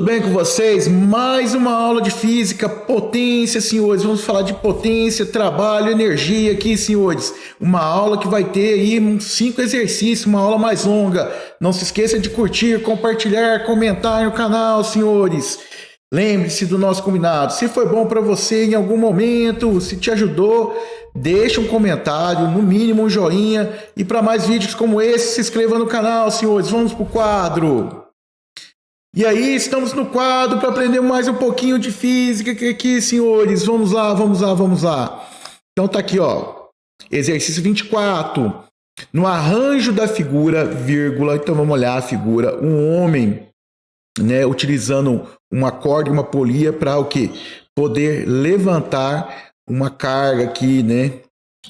bem com vocês? Mais uma aula de física, potência, senhores. Vamos falar de potência, trabalho, energia aqui, senhores. Uma aula que vai ter aí uns 5 exercícios, uma aula mais longa. Não se esqueça de curtir, compartilhar, comentar no canal, senhores. Lembre-se do nosso combinado. Se foi bom para você em algum momento, se te ajudou, deixa um comentário, no mínimo um joinha. E para mais vídeos como esse, se inscreva no canal, senhores. Vamos pro quadro. E aí, estamos no quadro para aprender mais um pouquinho de física aqui, senhores. Vamos lá, vamos lá, vamos lá. Então tá aqui, ó. Exercício 24. No arranjo da figura, vírgula. Então vamos olhar a figura. Um homem, né, utilizando uma corda e uma polia para o quê? Poder levantar uma carga aqui, né?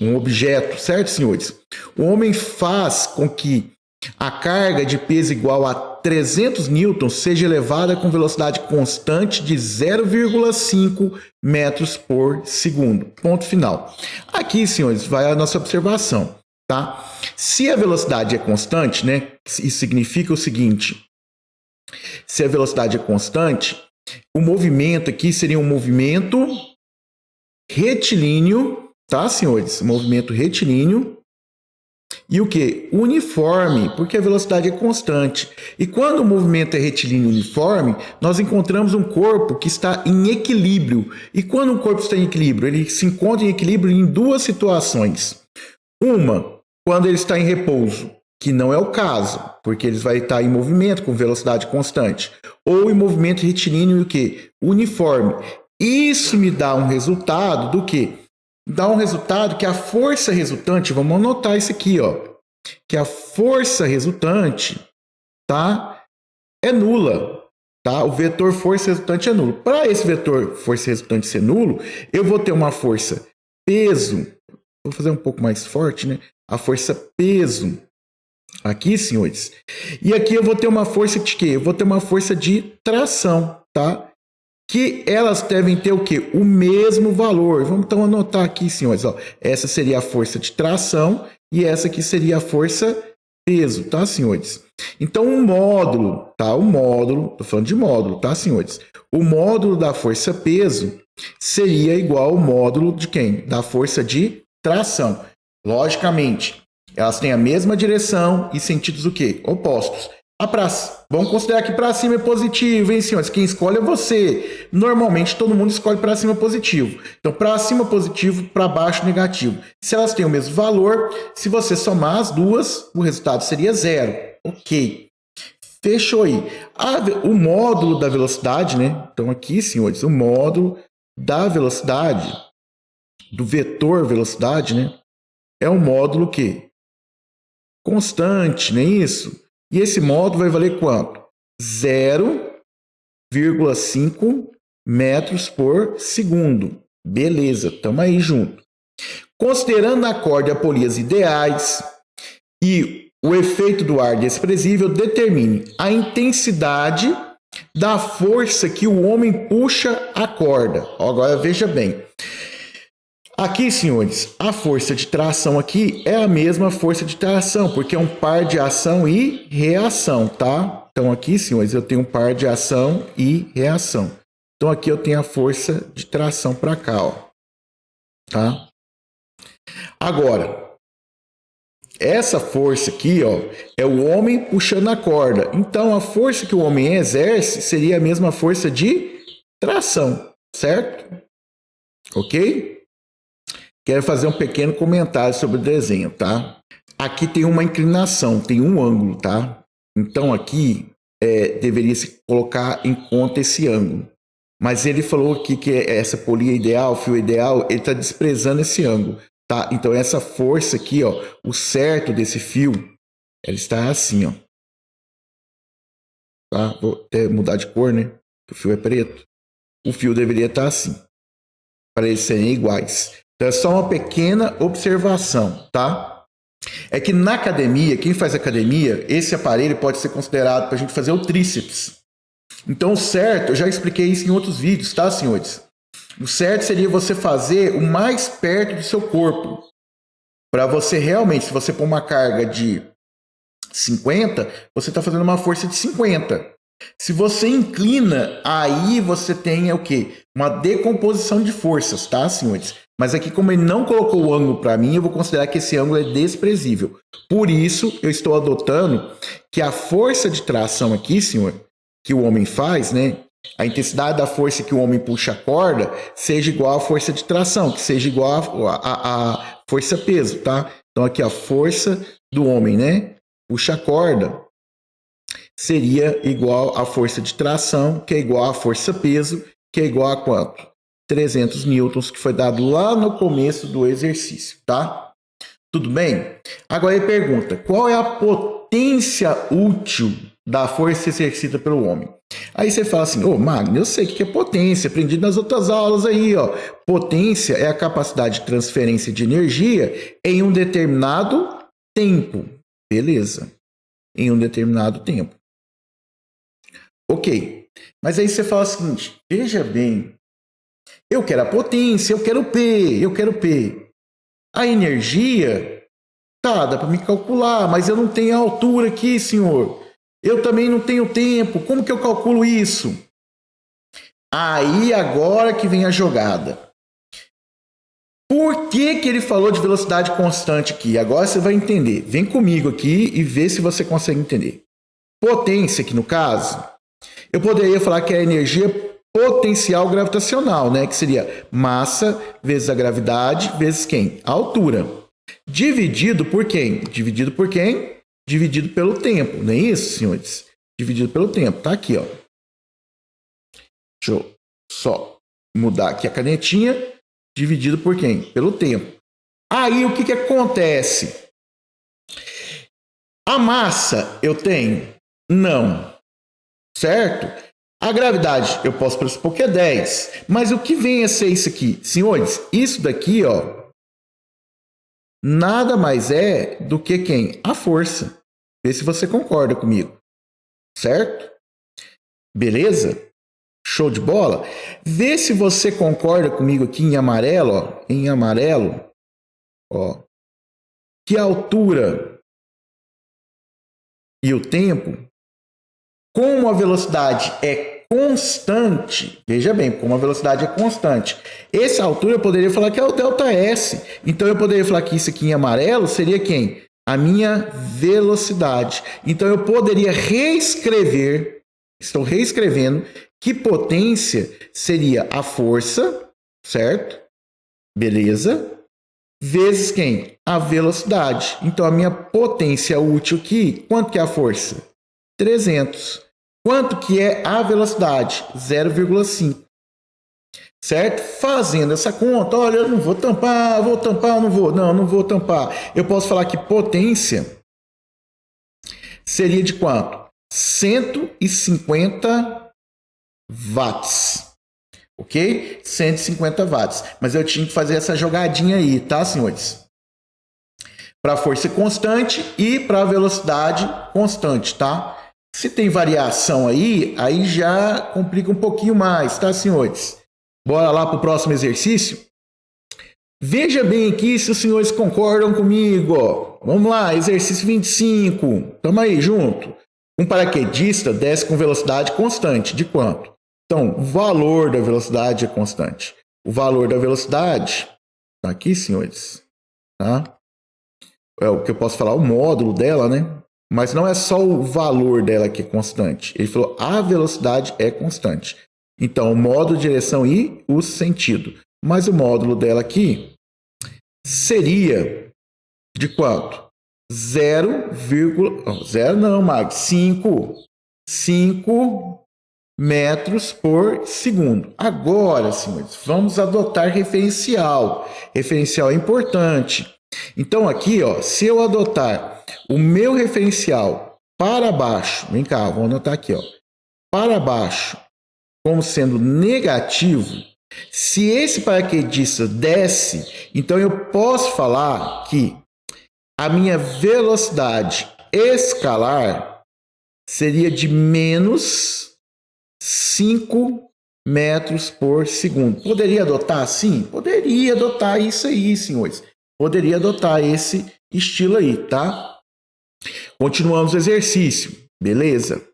Um objeto, certo, senhores? O homem faz com que a carga de peso igual a 300 newtons seja elevada com velocidade constante de 0,5 metros por segundo. Ponto final. Aqui, senhores, vai a nossa observação, tá? Se a velocidade é constante, né? Isso significa o seguinte: se a velocidade é constante, o movimento aqui seria um movimento retilíneo, tá, senhores? Movimento retilíneo. E o que? Uniforme, porque a velocidade é constante. E quando o movimento é retilíneo uniforme, nós encontramos um corpo que está em equilíbrio. E quando um corpo está em equilíbrio? Ele se encontra em equilíbrio em duas situações. Uma, quando ele está em repouso, que não é o caso, porque ele vai estar em movimento com velocidade constante. Ou em movimento retilíneo e o que? Uniforme. Isso me dá um resultado do quê? Dá um resultado que a força resultante, vamos anotar isso aqui, ó, que a força resultante, tá, é nula, tá? O vetor força resultante é nulo. Para esse vetor força resultante ser nulo, eu vou ter uma força peso, vou fazer um pouco mais forte, né? A força peso aqui, senhores. E aqui eu vou ter uma força de quê? Eu vou ter uma força de tração, tá? Que elas devem ter o quê? O mesmo valor. Vamos então anotar aqui, senhores. Ó. Essa seria a força de tração e essa aqui seria a força peso, tá, senhores? Então, o módulo, tá? O módulo, tô falando de módulo, tá, senhores? O módulo da força peso seria igual ao módulo de quem? Da força de tração. Logicamente, elas têm a mesma direção e sentidos o quê? Opostos. Vamos considerar que para cima é positivo, hein, senhores? Quem escolhe é você. Normalmente, todo mundo escolhe para cima positivo. Então, para cima positivo, para baixo negativo. Se elas têm o mesmo valor, se você somar as duas, o resultado seria 0. Ok. Fechou aí. O módulo da velocidade, né? Então, aqui, senhores, o módulo da velocidade, do vetor velocidade, né? É um módulo que constante, não é isso? E esse módulo vai valer quanto? 0,5 metros por segundo. Beleza, estamos aí junto. Considerando a corda e a polia ideais e o efeito do ar desprezível, determine a intensidade da força que o homem puxa a corda. Agora veja bem. Aqui, senhores, a força de tração aqui é a mesma força de tração, porque é um par de ação e reação, tá? Então aqui, senhores, eu tenho um par de ação e reação. Então aqui eu tenho a força de tração para cá, ó. Tá? Agora, essa força aqui, ó, é o homem puxando a corda. Então a força que o homem exerce seria a mesma força de tração, certo? Ok? Quero fazer um pequeno comentário sobre o desenho, tá? Aqui tem uma inclinação, tem um ângulo, tá? Então aqui deveria se colocar em conta esse ângulo. Mas ele falou aqui que essa polia ideal, fio ideal, ele está desprezando esse ângulo, tá? Então essa força aqui, ó, o certo desse fio, ela está assim, ó. Tá? Vou até mudar de cor, né? O fio é preto. O fio deveria estar assim, para eles serem iguais. Então, é só uma pequena observação, tá? É que na academia, quem faz academia, esse aparelho pode ser considerado para a gente fazer o tríceps. Então, o certo, eu já expliquei isso em outros vídeos, tá, senhores? O certo seria você fazer o mais perto do seu corpo. Para você realmente, se você pôr uma carga de 50, você está fazendo uma força de 50. Se você inclina, aí você tem o quê? Uma decomposição de forças, tá, senhores? Mas aqui, como ele não colocou o ângulo para mim, eu vou considerar que esse ângulo é desprezível. Por isso, eu estou adotando que a força de tração aqui, senhor, que o homem faz, né? A intensidade da força que o homem puxa a corda seja igual à força de tração, que seja igual à força-peso, tá? Então, aqui a força do homem, né? Puxa a corda, seria igual à força de tração, que é igual à força-peso, que é igual a quanto? 300 newtons, que foi dado lá no começo do exercício, tá? Tudo bem? Agora ele pergunta, qual é a potência útil da força exercida pelo homem? Aí você fala assim, ô Magno, eu sei o que é potência, aprendi nas outras aulas aí, ó. Potência é a capacidade de transferência de energia em um determinado tempo. Beleza. Em um determinado tempo. Ok. Mas aí você fala o seguinte, veja bem, eu quero a potência, eu quero P. A energia, tá, dá para me calcular, mas eu não tenho a altura aqui, senhor. Eu também não tenho tempo. Como que eu calculo isso? Aí agora que vem a jogada. Por que que ele falou de velocidade constante aqui? Agora você vai entender. Vem comigo aqui e vê se você consegue entender. Potência aqui no caso, eu poderia falar que é a energia potencial gravitacional, né? Que seria massa vezes a gravidade vezes quem? A altura. Dividido por quem? Dividido por quem? Dividido pelo tempo, não é isso, senhores? Dividido pelo tempo, tá aqui, ó. Deixa eu só mudar aqui a canetinha. Dividido por quem? Pelo tempo. Aí o que que acontece? A massa eu tenho? Não. Certo? A gravidade eu posso pressupor que é 10. Mas o que vem a ser isso aqui? Senhores, isso daqui, ó, nada mais é do que quem? A força. Vê se você concorda comigo. Certo? Beleza? Show de bola? Vê se você concorda comigo aqui em amarelo, ó. Em amarelo, ó. Que a altura e o tempo, como a velocidade é constante, veja bem, como a velocidade é constante, essa altura eu poderia falar que é o ΔS. Então eu poderia falar que isso aqui em amarelo seria quem? A minha velocidade. Então eu poderia reescrever, estou reescrevendo, que potência seria a força, certo? Beleza? Vezes quem? A velocidade. Então a minha potência útil aqui, quanto que é a força? 300. Quanto que é a velocidade? 0,5. Certo? Fazendo essa conta, olha, eu não vou tampar, não vou. Não, não vou tampar. Eu posso falar que potência seria de quanto? 150 watts. Ok? 150 watts. Mas eu tinha que fazer essa jogadinha aí, tá, senhores? Para força constante e para velocidade constante, tá? Se tem variação aí já complica um pouquinho mais, tá, senhores? Bora lá para o próximo exercício? Veja bem aqui se os senhores concordam comigo. Ó. Vamos lá, exercício 25. Tamo aí junto. Um paraquedista desce com velocidade constante. De quanto? Então, o valor da velocidade é constante. O valor da velocidade, tá aqui, senhores, tá? É o que eu posso falar, o módulo dela, né? Mas não é só o valor dela que é constante. Ele falou a velocidade é constante. Então, o módulo, direção e o sentido. Mas o módulo dela aqui seria de quanto? 5 metros por segundo. Agora, senhores, vamos adotar referencial. Referencial é importante. Então, aqui, ó, se eu adotar o meu referencial para baixo, vem cá, vou anotar aqui, ó, para baixo, como sendo negativo, se esse paraquedista desce, então eu posso falar que a minha velocidade escalar seria de menos 5 metros por segundo. Poderia adotar assim? Poderia adotar isso aí, senhores. Poderia adotar esse estilo aí, tá? Continuamos o exercício, beleza?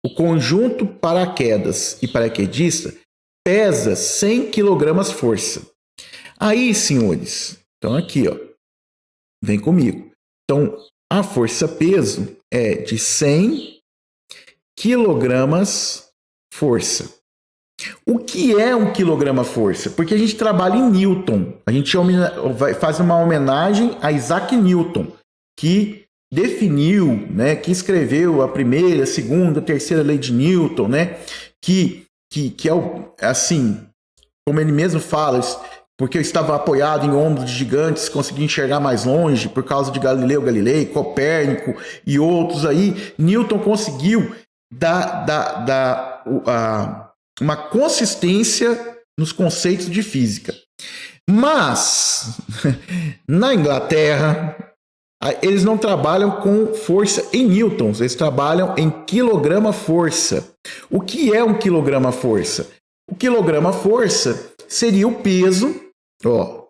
o conjunto paraquedas e paraquedista pesa 100 kg força. Aí, senhores, então aqui, ó, vem comigo. Então, a força-peso é de 100 kg força. O que é 1 kg força? Porque a gente trabalha em Newton. A gente vai fazer uma homenagem a Isaac Newton, que definiu, né, que escreveu a primeira, segunda, terceira lei de Newton, né, que é o, assim, como ele mesmo fala, porque eu estava apoiado em ombros de gigantes, consegui enxergar mais longe por causa de Galileu Galilei, Copérnico e outros aí. Newton conseguiu dar uma consistência nos conceitos de física. Mas, na Inglaterra, eles não trabalham com força em newtons, eles trabalham em quilograma-força. O que é 1 quilograma-força? O quilograma-força seria o peso,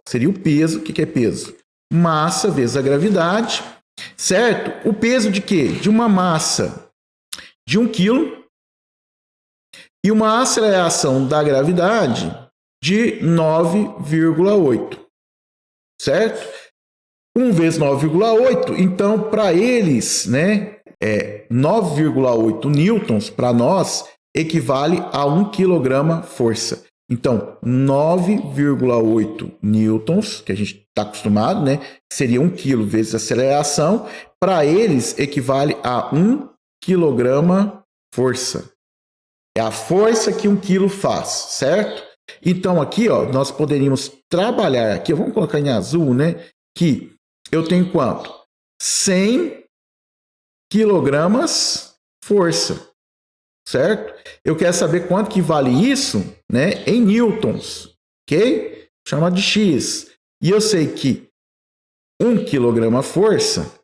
seria o peso, o que é peso? Massa vezes a gravidade, certo? O peso de quê? De uma massa de 1 quilo e uma aceleração da gravidade de 9,8, certo? 1 vezes 9,8, então para eles, né, 9,8 newtons para nós equivale a 1 kg força. Então, 9,8 newtons, que a gente está acostumado, né, seria 1 kg vezes a aceleração, para eles equivale a 1 kg força. É a força que 1 kg faz, certo? Então aqui, ó, nós poderíamos trabalhar aqui, vamos colocar em azul, né, que eu tenho quanto? 100 quilogramas força, certo? Eu quero saber quanto que vale isso, né, em newtons, ok? Chama de X. E eu sei que 1 quilograma força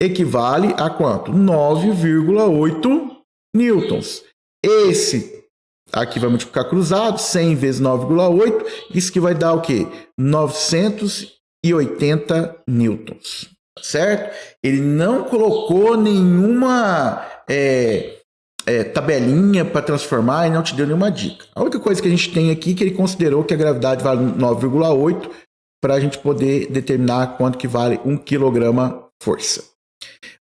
equivale a quanto? 9,8 newtons. Esse aqui vai multiplicar cruzado, 100 vezes 9,8, isso que vai dar o quê? 980 newtons, certo? Ele não colocou nenhuma tabelinha para transformar e não te deu nenhuma dica. A única coisa que a gente tem aqui é que ele considerou que a gravidade vale 9,8 para a gente poder determinar quanto que vale 1 kg força.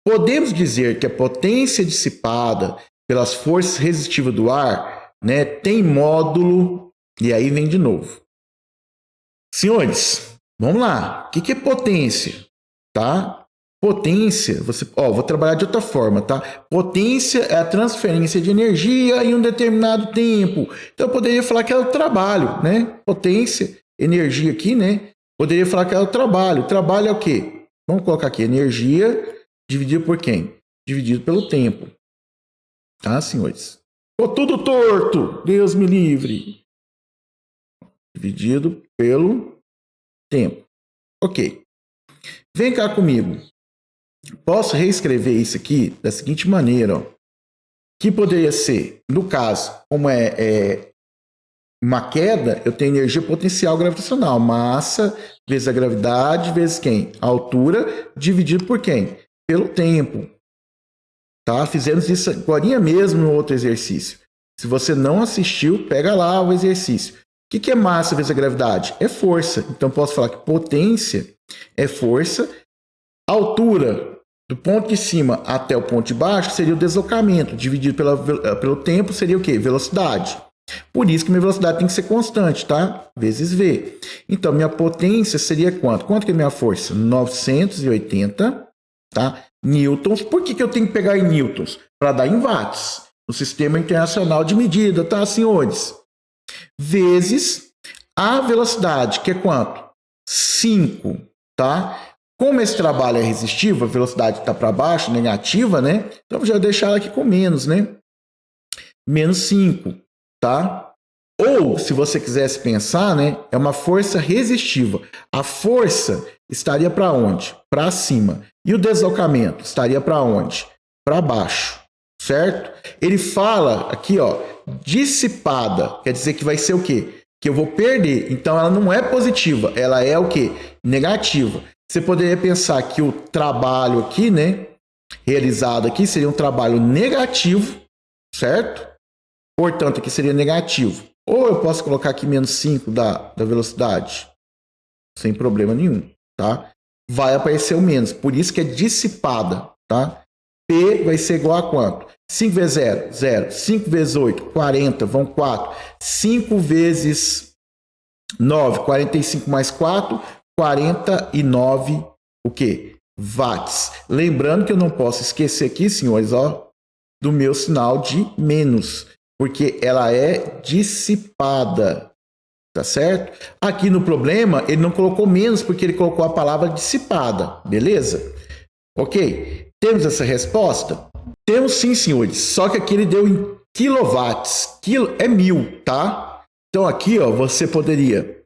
Podemos dizer que a potência dissipada pelas forças resistivas do ar, né, tem módulo, e aí vem de novo. Senhores, vamos lá. O que é potência? Tá? Potência, vou trabalhar de outra forma, tá? Potência é a transferência de energia em um determinado tempo. Então, eu poderia falar que é o trabalho, né? Potência, energia aqui, né? Poderia falar que é o trabalho. O trabalho é o quê? Vamos colocar aqui, energia dividido por quem? Dividido pelo tempo. Tá, senhores? Tudo torto! Deus me livre! Dividido pelo tempo. Ok. Vem cá comigo. Posso reescrever isso aqui da seguinte maneira, ó, que poderia ser, no caso, como é uma queda, eu tenho energia potencial gravitacional, massa vezes a gravidade vezes quem? A altura dividido por quem? Pelo tempo. Tá? Fizemos isso agora mesmo no outro exercício. Se você não assistiu, pega lá o exercício. O que é massa vezes a gravidade? É força. Então, posso falar que potência é força. Altura, do ponto de cima até o ponto de baixo, seria o deslocamento. Dividido pelo tempo, seria o quê? Velocidade. Por isso que minha velocidade tem que ser constante, tá? Vezes V. Então, minha potência seria quanto? Quanto que é minha força? 980, tá? Newtons. Por que eu tenho que pegar em newtons? Para dar em watts. No Sistema Internacional de Medida, tá, senhores? Vezes a velocidade, que é quanto? 5, tá? Como esse trabalho é resistivo, a velocidade está para baixo, negativa, né? Então, vou já deixar ela aqui com menos, né? Menos 5, tá? Ou, se você quisesse pensar, né? É uma força resistiva. A força estaria para onde? Para cima. E o deslocamento estaria para onde? Para baixo, certo? Ele fala aqui, ó, dissipada. Quer dizer que vai ser o quê? Que eu vou perder. Então, ela não é positiva. Ela é o quê? Negativa. Você poderia pensar que o trabalho aqui, né, realizado aqui seria um trabalho negativo, certo? Portanto, aqui seria negativo. Ou eu posso colocar aqui menos 5 da velocidade, sem problema nenhum, tá? Vai aparecer o menos, por isso que é dissipada, tá? P vai ser igual a quanto? 5 vezes 0, 0. 5 vezes 8, 40, vão 4. 5 vezes 9, 45 mais 4, 49, o quê? Watts. Lembrando que eu não posso esquecer aqui, senhores, ó, do meu sinal de menos, porque ela é dissipada, tá certo? Aqui no problema, ele não colocou menos, porque ele colocou a palavra dissipada, beleza? Ok? Temos essa resposta? Temos sim, senhores, só que aqui ele deu em quilowatts. Quilo é 1000, tá? Então aqui, ó, você poderia...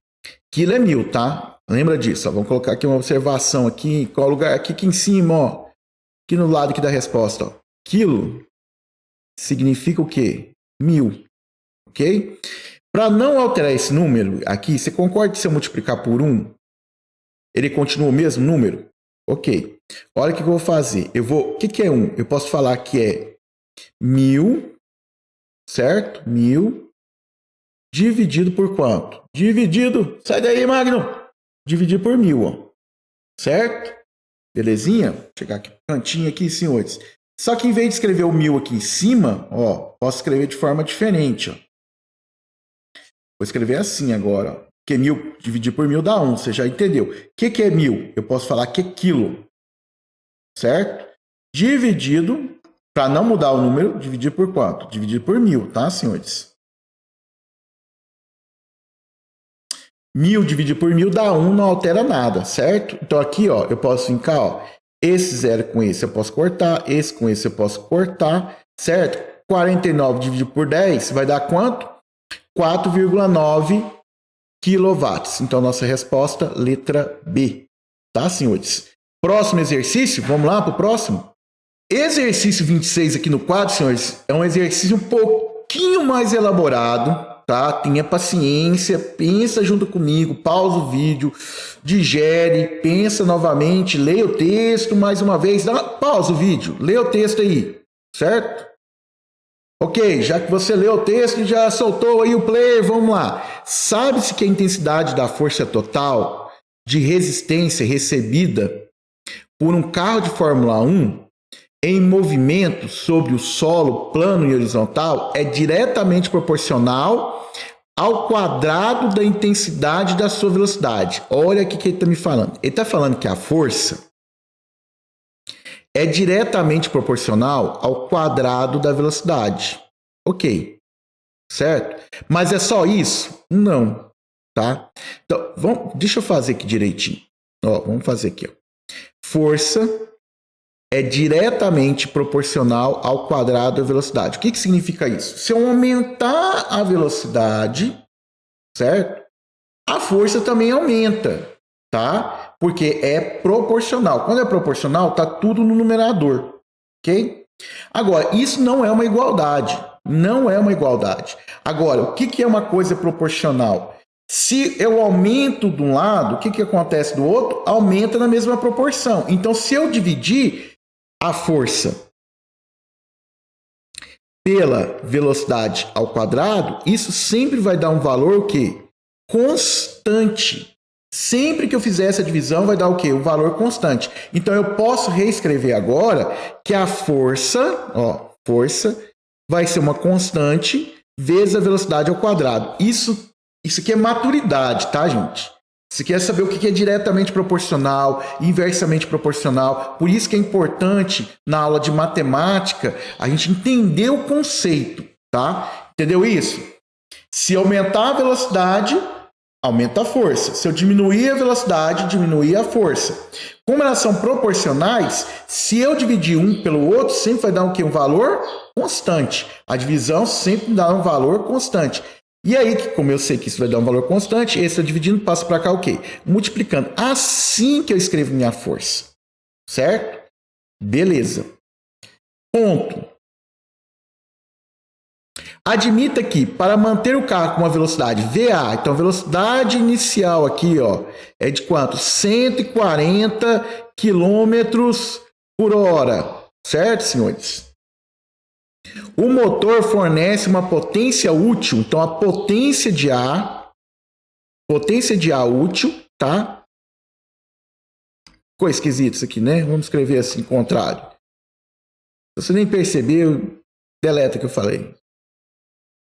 Quilo é 1000, tá? Lembra disso, ó. Vamos colocar aqui uma observação aqui, qual lugar? Aqui em cima, ó. Aqui no lado aqui da resposta, ó. Quilo significa o quê? 1000, ok? Para não alterar esse número aqui, você concorda que se eu multiplicar por 1, ele continua o mesmo número? Ok. Olha o que eu vou fazer. O que é 1? Eu posso falar que é 1000, certo? 1000 dividido por quanto? Dividido, sai daí, Magno. Dividir por 1000, ó. Certo? Belezinha? Vou chegar aqui pro cantinho aqui, senhores. Só que em vez de escrever o 1000 aqui em cima, ó, posso escrever de forma diferente, ó. Vou escrever assim agora, ó. Porque 1000 dividir por 1000 dá 1, você já entendeu. O que é 1000? Eu posso falar que é quilo. Certo? Dividido, para não mudar o número, dividir por quanto? Dividir por 1000, tá, senhores? 1000 dividido por 1000 dá 1, não altera nada, certo? Então aqui, ó, eu posso vincar, ó, esse 0 com esse eu posso cortar, esse com esse eu posso cortar, certo? 49 dividido por 10 vai dar quanto? 4,9 quilowatts. Então, nossa resposta, letra B. Tá, senhores? Próximo exercício, vamos lá para o próximo? Exercício 26 aqui no quadro, senhores, é um exercício um pouquinho mais elaborado, tá? Tenha paciência, pensa junto comigo, pausa o vídeo, digere, pensa novamente, leia o texto mais uma vez, pausa o vídeo, leia o texto aí, certo? Ok, já que você leu o texto e já soltou aí o play, vamos lá. Sabe-se que a intensidade da força total de resistência recebida por um carro de Fórmula 1 em movimento sobre o solo plano e horizontal é diretamente proporcional ao quadrado da intensidade da sua velocidade. Olha o que ele está me falando. Ele está falando que a força é diretamente proporcional ao quadrado da velocidade. Ok, certo? Mas é só isso? Não, tá? Então, deixa eu fazer aqui direitinho. Ó, vamos fazer aqui. Ó. Força é diretamente proporcional ao quadrado da velocidade. O que significa isso? Se eu aumentar a velocidade, certo? A força também aumenta, tá? Porque é proporcional. Quando é proporcional, tá tudo no numerador, ok? Agora, isso não é uma igualdade. Não é uma igualdade. Agora, o que é uma coisa proporcional? Se eu aumento de um lado, o que acontece do outro? Aumenta na mesma proporção. Então, se eu dividir a força pela velocidade ao quadrado, isso sempre vai dar um valor o quê? Constante. Sempre que eu fizer essa divisão, vai dar o quê? Um valor constante. Então, eu posso reescrever agora que a força, ó, força vai ser uma constante vezes a velocidade ao quadrado. Isso aqui é maturidade, tá, gente? Você quer saber o que é diretamente proporcional, inversamente proporcional. Por isso que é importante, na aula de matemática, a gente entender o conceito, tá? Entendeu isso? Se aumentar a velocidade, aumenta a força. Se eu diminuir a velocidade, diminui a força. Como elas são proporcionais, se eu dividir um pelo outro, sempre vai dar o quê? Um valor constante. A divisão sempre dá um valor constante. E aí, como eu sei que isso vai dar um valor constante, esse dividindo passa para cá o quê? Multiplicando. Assim que eu escrevo minha força. Certo? Beleza. Ponto. Admita que para manter o carro com uma velocidade VA, então a velocidade inicial aqui, ó, é de quanto? 140 km por hora, certo, senhores? O motor fornece uma potência útil, então a potência de A útil, tá? Ficou esquisito isso aqui, né? Vamos escrever assim, contrário. Se você nem percebeu, deleta o que eu falei.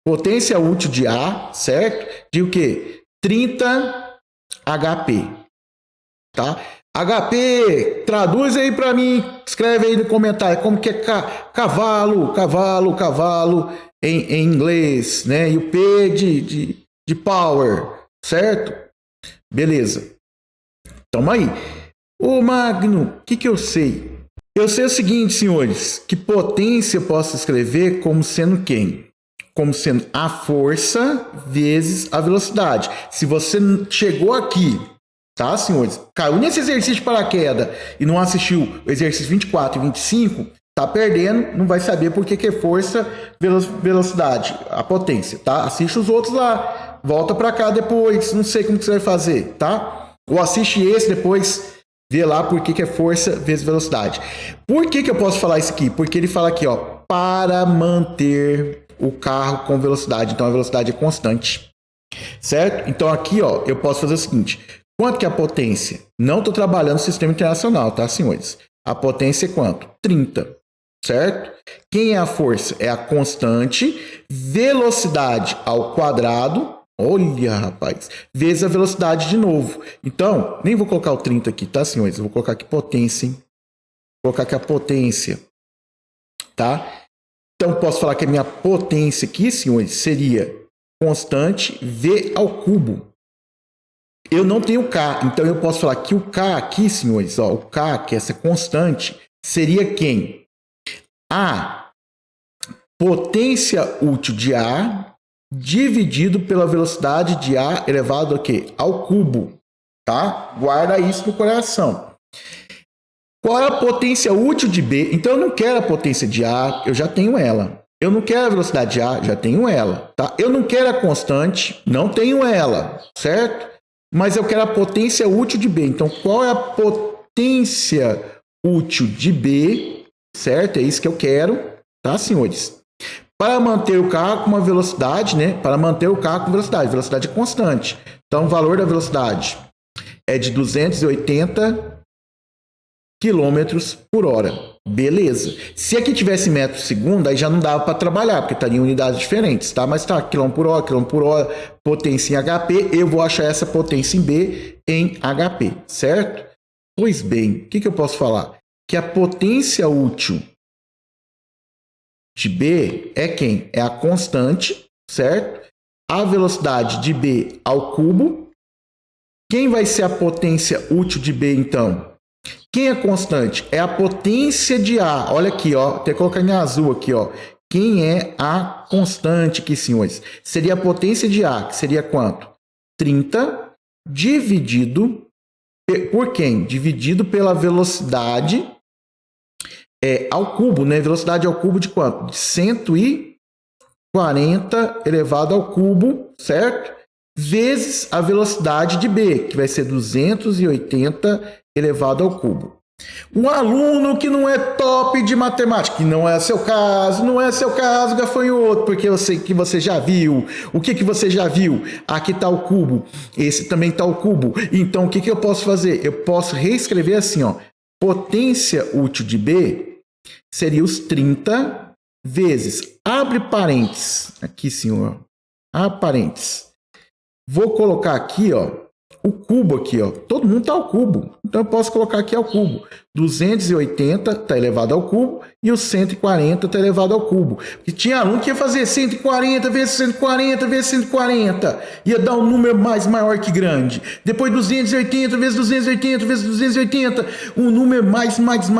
Potência útil de A, certo? De o quê? 30 HP, tá? HP, traduz aí para mim, escreve aí no comentário como que é cavalo em inglês, né? E o P de power, certo? Beleza. Tamo aí. Ô Magno, o que eu sei? Eu sei o seguinte, senhores, que potência eu posso escrever como sendo quem? Como sendo a força vezes a velocidade. Se você chegou aqui, tá, senhores? Caiu nesse exercício de paraquedas e não assistiu o exercício 24 e 25, tá perdendo, não vai saber por que é força, velocidade, a potência, tá? Assiste os outros lá, volta para cá depois, não sei como que você vai fazer, tá? Ou assiste esse depois, vê lá por que é força vezes velocidade. Por que eu posso falar isso aqui? Porque ele fala aqui, ó, para manter o carro com velocidade, então a velocidade é constante, certo? Então aqui, ó, eu posso fazer o seguinte, quanto que é a potência? Não estou trabalhando no sistema internacional, tá, senhores? A potência é quanto? 30, certo? Quem é a força? É a constante, velocidade ao quadrado, olha, rapaz, vezes a velocidade de novo. Então, nem vou colocar o 30 aqui, tá, senhores? Eu vou colocar aqui potência, hein? Vou colocar aqui a potência, tá? Então, posso falar que a minha potência aqui, senhores, seria constante V ao cubo. Eu não tenho K, então eu posso falar que o K aqui, senhores, ó, o K, que é essa constante, seria quem? A potência útil de A dividido pela velocidade de A elevado a quê? Ao cubo, tá? Guarda isso no coração. Qual é a potência útil de B? Então, eu não quero a potência de A, eu já tenho ela. Eu não quero a velocidade de A, já tenho ela. Tá? Eu não quero a constante, não tenho ela, certo? Mas eu quero a potência útil de B. Então, qual é a potência útil de B? Certo? É isso que eu quero, tá, senhores? Para manter o carro com uma velocidade, né? Para manter o carro com velocidade é constante. Então, o valor da velocidade é de 280 quilômetros por hora. Beleza. Se aqui tivesse metro segundo, aí já não dava para trabalhar, porque estaria em unidades diferentes, tá? Mas tá, quilômetro por hora, potência em HP, eu vou achar essa potência em B em HP, certo? Pois bem, o que eu posso falar? Que a potência útil de B é quem? É a constante, certo? A velocidade de B ao cubo. Quem vai ser a potência útil de B, então? Quem é constante? É a potência de A. Olha aqui, ó. Até colocar em azul aqui, ó. Quem é a constante aqui, senhores? Seria a potência de A, que seria quanto? 30 dividido por quem? Dividido pela velocidade ao cubo, né? Velocidade ao cubo de quanto? De 140 elevado ao cubo, certo? Vezes a velocidade de B, que vai ser 280 elevado ao cubo. Um aluno que não é top de matemática, que não é seu caso, gafanhoto, porque eu sei que você já viu. O que você já viu? Aqui está o cubo, esse também está o cubo. Então, o que eu posso fazer? Eu posso reescrever assim, ó. Potência útil de B seria os 30 vezes, abre parênteses, aqui, senhor, abre parênteses. Vou colocar aqui, ó, o cubo aqui, ó. Todo mundo está ao cubo. Então, eu posso colocar aqui ao cubo. 280 está elevado ao cubo e o 140 está elevado ao cubo. E tinha aluno que ia fazer 140 vezes 140 vezes 140. Ia dar um número maior que grande. Depois 280 vezes 280 vezes 280. Um número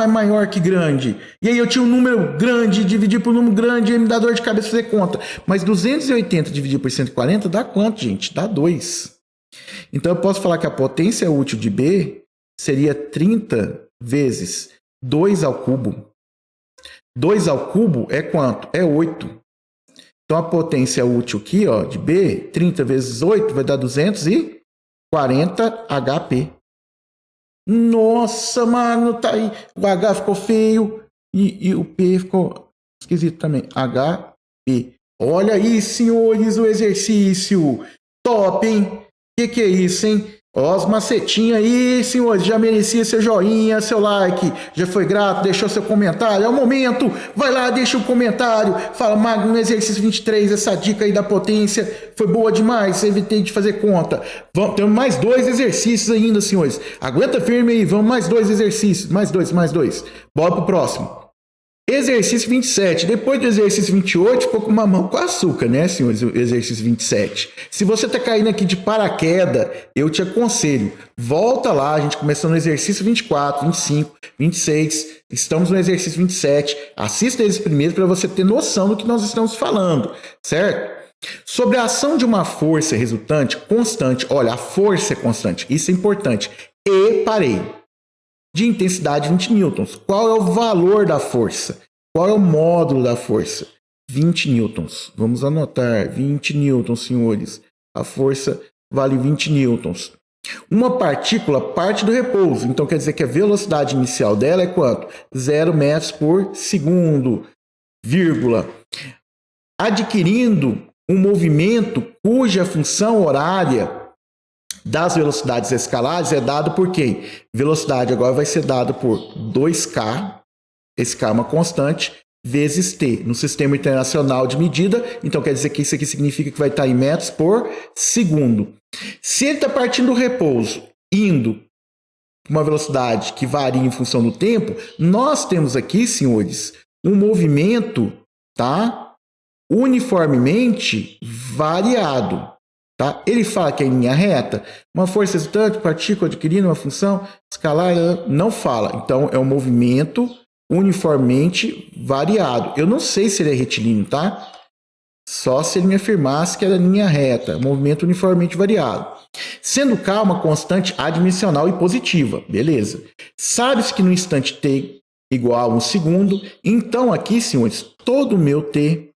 maior que grande. E aí eu tinha um número grande, dividir por um número grande, e me dá dor de cabeça fazer conta. Mas 280 dividido por 140 dá quanto, gente? Dá 2. Então, eu posso falar que a potência útil de B seria 30 vezes 2 ao cubo. 2 ao cubo é quanto? É 8. Então, a potência útil aqui, ó, de B, 30 vezes 8, vai dar 240 HP. Nossa, mano, tá aí. O H ficou feio E o P ficou esquisito também. HP. Olha aí, senhores, o exercício. Top, hein? Que é isso, hein? Ó, as macetinhas aí, senhores. Já merecia seu joinha, seu like. Já foi grato, deixou seu comentário. É o momento. Vai lá, deixa o comentário. Fala, Magno, no exercício 23, essa dica aí da potência foi boa demais. Evitei de fazer conta. Temos mais 2 exercícios ainda, senhores. Aguenta firme aí. Vamos mais 2 exercícios. Mais dois. Bora pro próximo. Exercício 27. Depois do exercício 28, ficou com mamão com açúcar, né, senhores? O exercício 27. Se você tá caindo aqui de paraquedas, eu te aconselho. Volta lá, a gente começou no exercício 24, 25, 26. Estamos no exercício 27. Assista eles primeiro para você ter noção do que nós estamos falando, certo? Sobre a ação de uma força resultante constante. Olha, a força é constante. Isso é importante. E parei. De intensidade 20 newtons. Qual é o valor da força? Qual é o módulo da força? 20 newtons. Vamos anotar. 20 newtons, senhores. A força vale 20 newtons. Uma partícula parte do repouso. Então, quer dizer que a velocidade inicial dela é quanto? 0 metros por segundo, vírgula. Adquirindo um movimento cuja função horária das velocidades escalares é dado por quem? Velocidade agora vai ser dado por 2K, esse K é uma constante, vezes T, no Sistema Internacional de Medida, então quer dizer que isso aqui significa que vai estar em metros por segundo. Se ele está partindo do repouso, indo com uma velocidade que varia em função do tempo, nós temos aqui, senhores, um movimento, tá? Uniformemente variado. Tá? Ele fala que é em linha reta, uma força resultante, partícula adquirindo uma função escalar, não fala. Então, é um movimento uniformemente variado. Eu não sei se ele é retilíneo, tá? Só se ele me afirmasse que era linha reta, movimento uniformemente variado. Sendo K uma constante adimensional e positiva, beleza. Sabe-se que no instante T igual a 1 segundo, então aqui, senhores, todo o meu T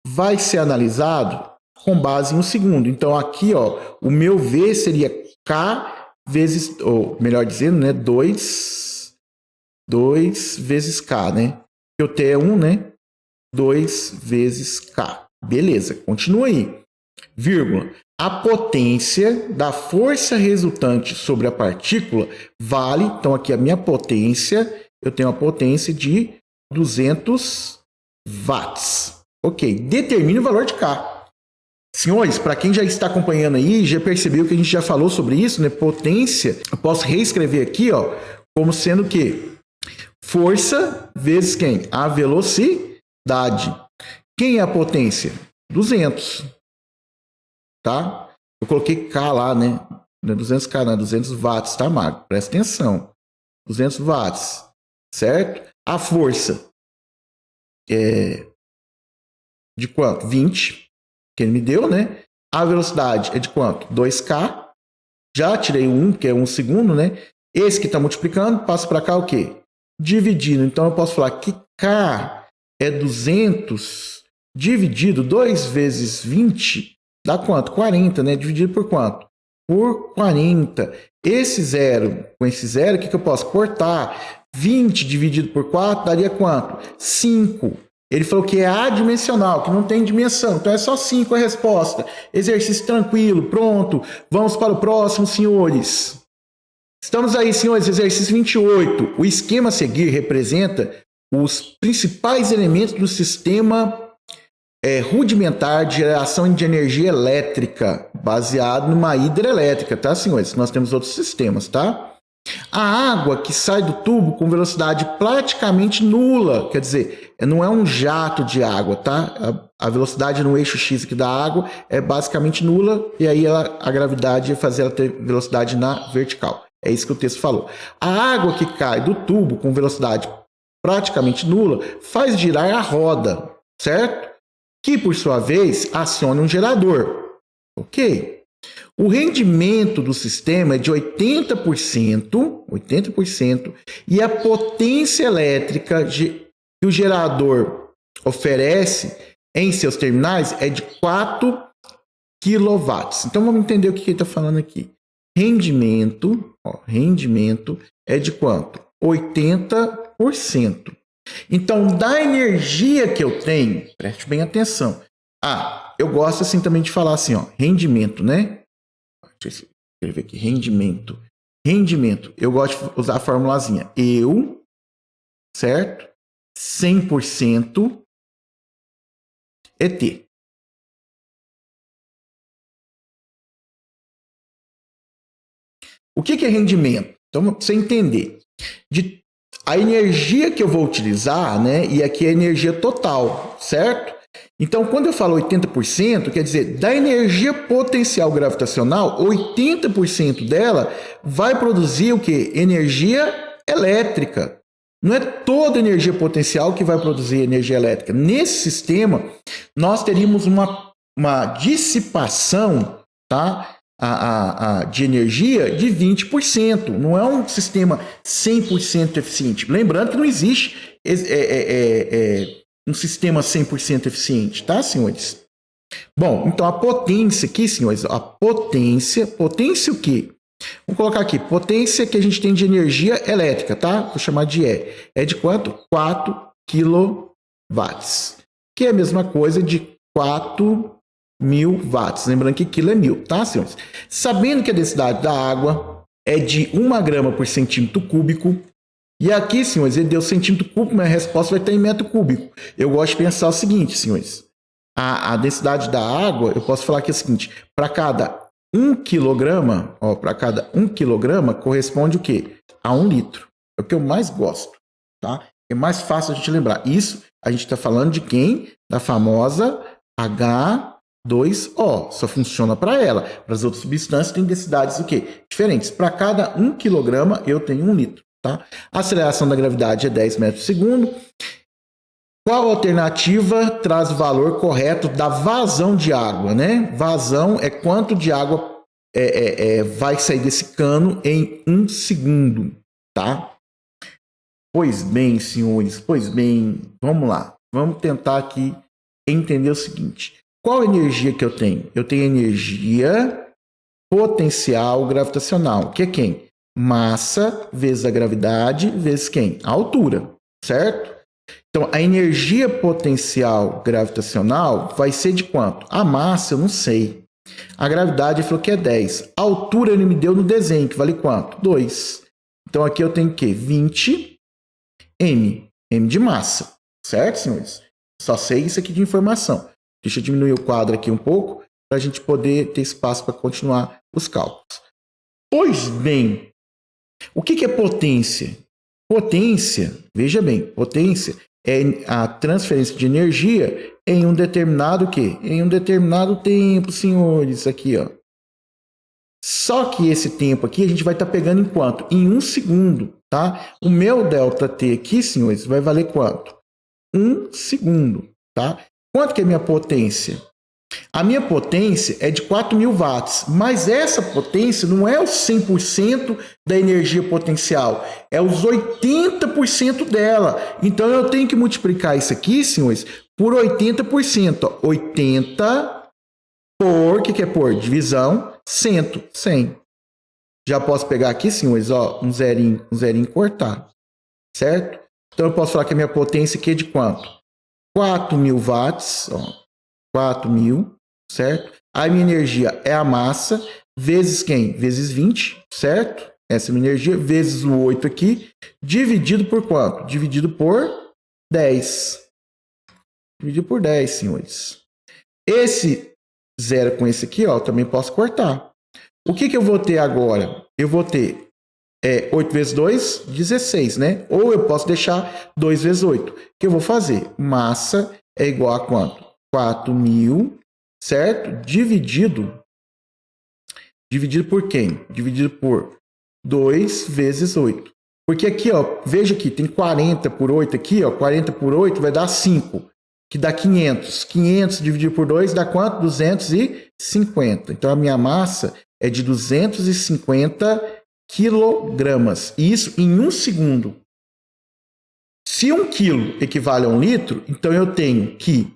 vai ser analisado com base em 1 segundo. Então, aqui, ó, o meu V seria K vezes, ou melhor dizendo, né, 2 vezes K, né? Eu T é 1, né? 2 vezes K. Beleza, continua aí. Vírgula. A potência da força resultante sobre a partícula vale, então aqui a minha potência, eu tenho a potência de 200 watts. Ok, determine o valor de K. Senhores, para quem já está acompanhando aí, já percebeu que a gente já falou sobre isso, né? Potência, eu posso reescrever aqui, ó, como sendo o quê? Força vezes quem? A velocidade. Quem é a potência? 200. Tá? Eu coloquei K lá, né? Não é 200K, não é 200 watts, tá, Marco? Presta atenção. 200 watts, certo? A força é de quanto? 20. Que ele me deu, né? A velocidade é de quanto? 2K. Já tirei 1, que é 1 segundo, né? Esse que está multiplicando, passa para cá o quê? Dividindo. Então, eu posso falar que K é 200 dividido 2 vezes 20, dá quanto? 40, né? Dividido por quanto? Por 40. Esse zero, com esse zero, o que eu posso cortar? 20 dividido por 4 daria quanto? 5. Ele falou que é adimensional, que não tem dimensão. Então é só 5 a resposta. Exercício tranquilo, pronto. Vamos para o próximo, senhores. Estamos aí, senhores, exercício 28. O esquema a seguir representa os principais elementos do sistema rudimentar de geração de energia elétrica, baseado numa hidrelétrica, tá, senhores? Nós temos outros sistemas, tá? A água que sai do tubo com velocidade praticamente nula, quer dizer, não é um jato de água, tá? A velocidade no eixo X aqui da água é basicamente nula, e aí a gravidade ia fazer ela ter velocidade na vertical. É isso que o texto falou. A água que cai do tubo com velocidade praticamente nula faz girar a roda, certo? Que, por sua vez, aciona um gerador. Ok? O rendimento do sistema é de 80%, e a potência elétrica que o gerador oferece em seus terminais é de 4 kW. Então, vamos entender o que ele está falando aqui. Rendimento é de quanto? 80%. Então, da energia que eu tenho, preste bem atenção. Eu gosto assim também de falar assim, ó, rendimento, né? Deixa eu escrever aqui, rendimento. Rendimento, eu gosto de usar a formulazinha. Eu, certo? 100% ET. O que é rendimento? Então, para você entender, a energia que eu vou utilizar, né? E aqui é a energia total, certo? Então, quando eu falo 80%, quer dizer, da energia potencial gravitacional, 80% dela vai produzir o quê? Energia elétrica. Não é toda energia potencial que vai produzir energia elétrica. Nesse sistema, nós teríamos uma dissipação, tá? De energia de 20%. Não é um sistema 100% eficiente. Lembrando que não existe um sistema 100% eficiente, tá, senhores? Bom, então a potência aqui, senhores, a potência o quê? Vamos colocar aqui, potência que a gente tem de energia elétrica, tá? Vou chamar de E. É de quanto? 4 kW. Que é a mesma coisa de 4.000 watts. Lembrando que quilo é 1.000, tá, senhores? Sabendo que a densidade da água é de 1 grama por centímetro cúbico, e aqui, senhores, ele deu centímetro cúbico, mas a resposta vai estar em metro cúbico. Eu gosto de pensar o seguinte, senhores. A densidade da água, eu posso falar que é o seguinte, para cada 1 quilograma, para cada 1 quilograma corresponde o quê? A 1 litro. É o que eu mais gosto, tá? É mais fácil a gente lembrar. Isso a gente está falando de quem? Da famosa H2O. Só funciona para ela. Para as outras substâncias tem densidades o quê? Diferentes. Para cada 1 quilograma eu tenho 1 litro, tá? A aceleração da gravidade é 10 metros por segundo. Qual alternativa traz o valor correto da vazão de água, né? Vazão é quanto de água vai sair desse cano em 1 segundo, tá? Pois bem, senhores, pois bem, vamos lá. Vamos tentar aqui entender o seguinte. Qual energia que eu tenho? Eu tenho energia potencial gravitacional, que é quem? Massa vezes a gravidade vezes quem? A altura, certo? Então, a energia potencial gravitacional vai ser de quanto? A massa, eu não sei. A gravidade, ele falou que é 10. A altura, ele me deu no desenho, que vale quanto? 2. Então, aqui eu tenho o quê? 20 M. M de massa. Certo, senhores? Só sei isso aqui de informação. Deixa eu diminuir o quadro aqui um pouco, para a gente poder ter espaço para continuar os cálculos. Pois bem, o que é potência? Potência, veja bem, potência é a transferência de energia em um determinado quê? Em um determinado tempo, senhores, aqui, ó. Só que esse tempo aqui a gente vai estar pegando em quanto? Em 1 segundo, tá? O meu ΔT aqui, senhores, vai valer quanto? 1 segundo, tá? Quanto que é a minha potência? A minha potência é de 4.000 watts, mas essa potência não é o 100% da energia potencial, é os 80% dela. Então, eu tenho que multiplicar isso aqui, senhores, por 80%. Ó. 80 por, o que é por? Divisão, 100. Já posso pegar aqui, senhores, ó, um zerinho e cortar, certo? Então, eu posso falar que a minha potência aqui é de quanto? 4.000 watts, ó. 4.000, certo? A minha energia é a massa, vezes quem? Vezes 20, certo? Essa é a minha energia, vezes o 8 aqui, dividido por quanto? Dividido por 10. Dividido por 10, senhores. Esse zero com esse aqui, ó, eu também posso cortar. O que eu vou ter agora? Eu vou ter 8 vezes 2, 16, né? Ou eu posso deixar 2 vezes 8. O que eu vou fazer? Massa é igual a quanto? 4.000, certo? Dividido por quem? Dividido por 2 vezes 8. Porque aqui, ó, veja aqui, tem 40 por 8 aqui, ó, 40 por 8 vai dar 5, que dá 500. 500 dividido por 2 dá quanto? 250. Então, a minha massa é de 250 quilogramas. E isso em 1 segundo. Se 1 quilo equivale a 1 litro, então eu tenho que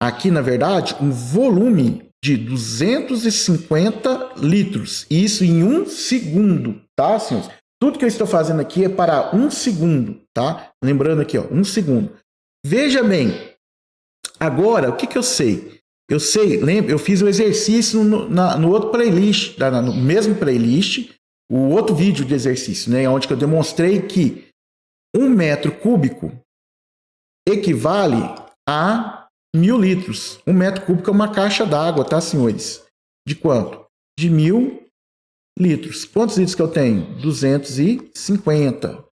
aqui, na verdade, um volume de 250 litros. Isso em 1 segundo, tá, senhores? Tudo que eu estou fazendo aqui é para 1 segundo, tá? Lembrando aqui, ó, 1 segundo. Veja bem, agora, o que que eu sei? Eu sei, lembra, eu fiz o exercício no outro playlist, no mesmo playlist, o outro vídeo de exercício, né? Onde que eu demonstrei que 1 metro cúbico equivale a 1.000 litros. 1 metro cúbico é uma caixa d'água, tá, senhores? De quanto? De 1.000 litros. Quantos litros que eu tenho? 250.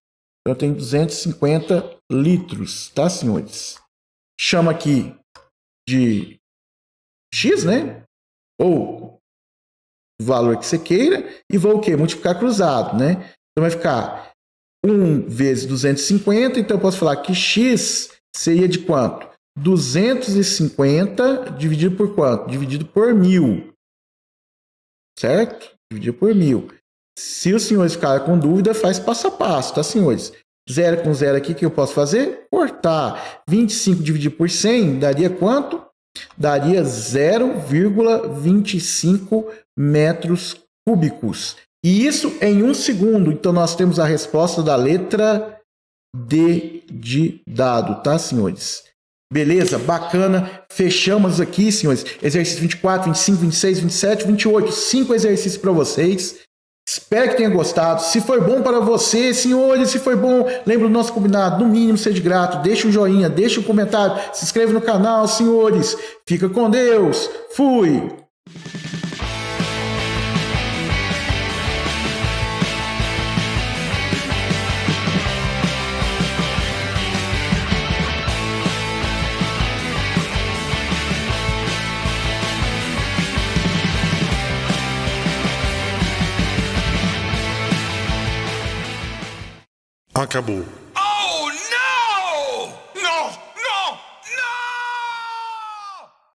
Eu tenho 250 litros, tá, senhores? Chama aqui de X, né? Ou o valor que você queira, e vou o quê? Multiplicar cruzado, né? Então vai ficar 1 vezes 250, então eu posso falar que X seria de quanto? 250 dividido por quanto? Dividido por 1.000. Certo? Dividido por 1.000. Se os senhores ficarem com dúvida, faz passo a passo, tá, senhores? 0 com 0 aqui, o que eu posso fazer? Cortar. 25 dividido por 100 daria quanto? Daria 0,25 metros cúbicos. E isso em 1 segundo. Então, nós temos a resposta da letra D de dado, tá, senhores? Beleza? Bacana. Fechamos aqui, senhores. Exercício 24, 25, 26, 27, 28. 5 exercícios para vocês. Espero que tenha gostado. Se foi bom para você, senhores, se foi bom, lembra do nosso combinado. No mínimo, seja grato. Deixa um joinha, deixa um comentário. Se inscreve no canal, senhores. Fica com Deus. Fui! Acabou.